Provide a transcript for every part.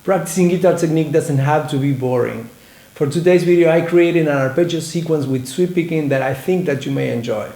Practicing guitar technique doesn't have to be boring. For today's video, I created an arpeggio sequence with sweep picking that I think that you may enjoy.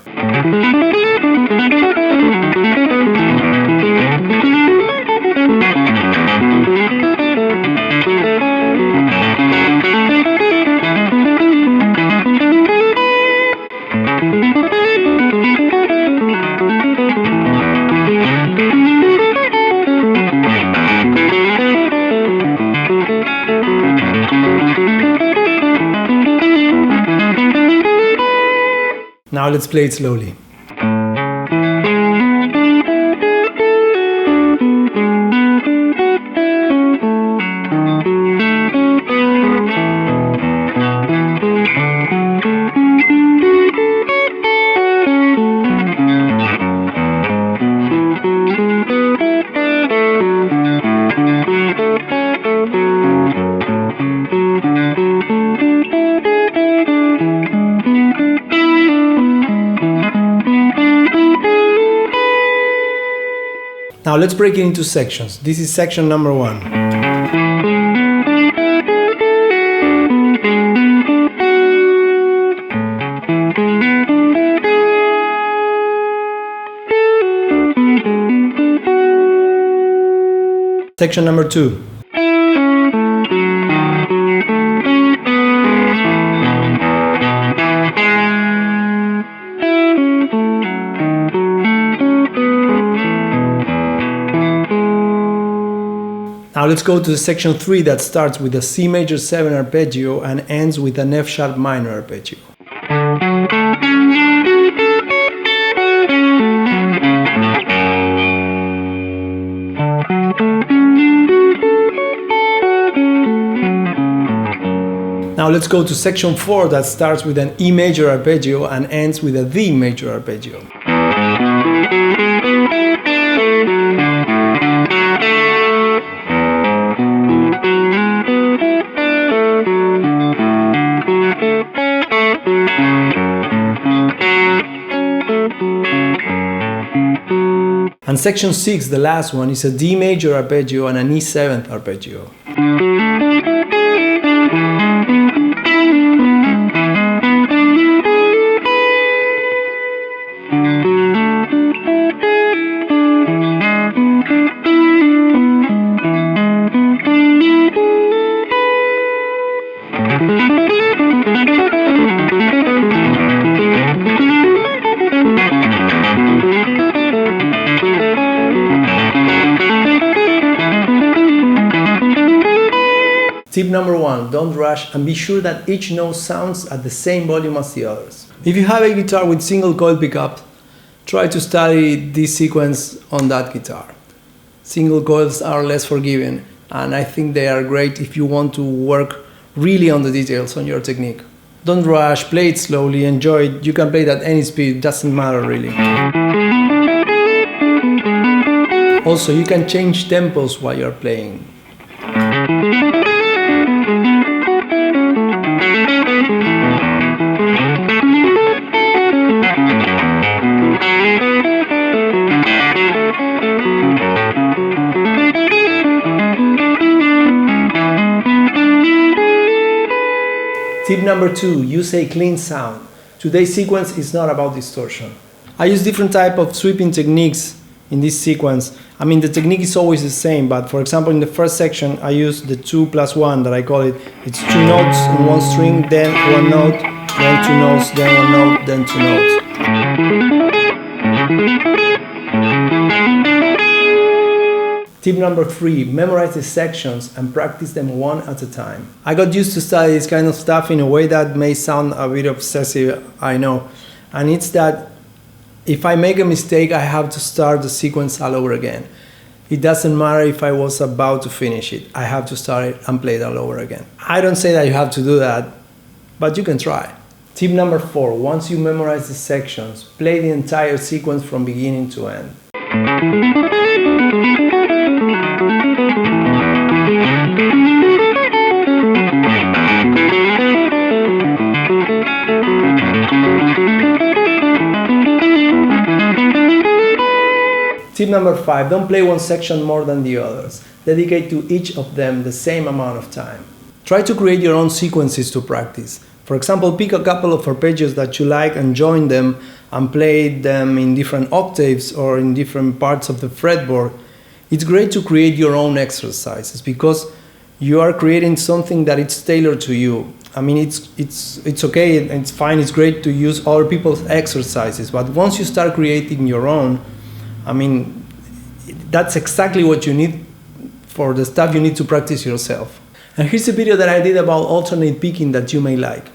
Now let's play it slowly. Now let's break it into sections. This is section number 1. Section number 2. Now let's go to section 3 that starts with a C major 7 arpeggio and ends with an F sharp minor arpeggio. Now let's go to section 4 that starts with an E major arpeggio and ends with a D major arpeggio. And section 6, the last one, is a D major arpeggio and an E7 arpeggio. Tip number 1, don't rush and be sure that each note sounds at the same volume as the others. If you have a guitar with single coil pickup, try to study this sequence on that guitar. Single coils are less forgiving, and I think they are great if you want to work really on the details on your technique. Don't rush, play it slowly, enjoy it. You can play it at any speed, doesn't matter really. Also, you can change tempos while you're playing. Tip number 2, use a clean sound. Today's sequence is not about distortion. I use different type of sweeping techniques in this sequence. I mean, the technique is always the same, but for example, in the first section, I use the 2+1 that I call it. It's 2 notes in one string, then 1 note, then 2 notes, then 1 note, then 2 notes. Tip number 3, memorize the sections and practice them one at a time. I got used to study this kind of stuff in a way that may sound a bit obsessive, I know. And it's that if I make a mistake, I have to start the sequence all over again. It doesn't matter if I was about to finish it. I have to start it and play it all over again. I don't say that you have to do that, but you can try. Tip number 4, once you memorize the sections, play the entire sequence from beginning to end. Tip number 5, don't play one section more than the others. Dedicate to each of them the same amount of time. Try to create your own sequences to practice. For example, pick a couple of arpeggios that you like and join them and play them in different octaves or in different parts of the fretboard. It's great to create your own exercises because you are creating something that it's tailored to you. I mean, it's okay, it's fine, it's great to use other people's exercises, but once you start creating your own, I mean, that's exactly what you need for the stuff you need to practice yourself. And here's a video that I did about alternate picking that you may like.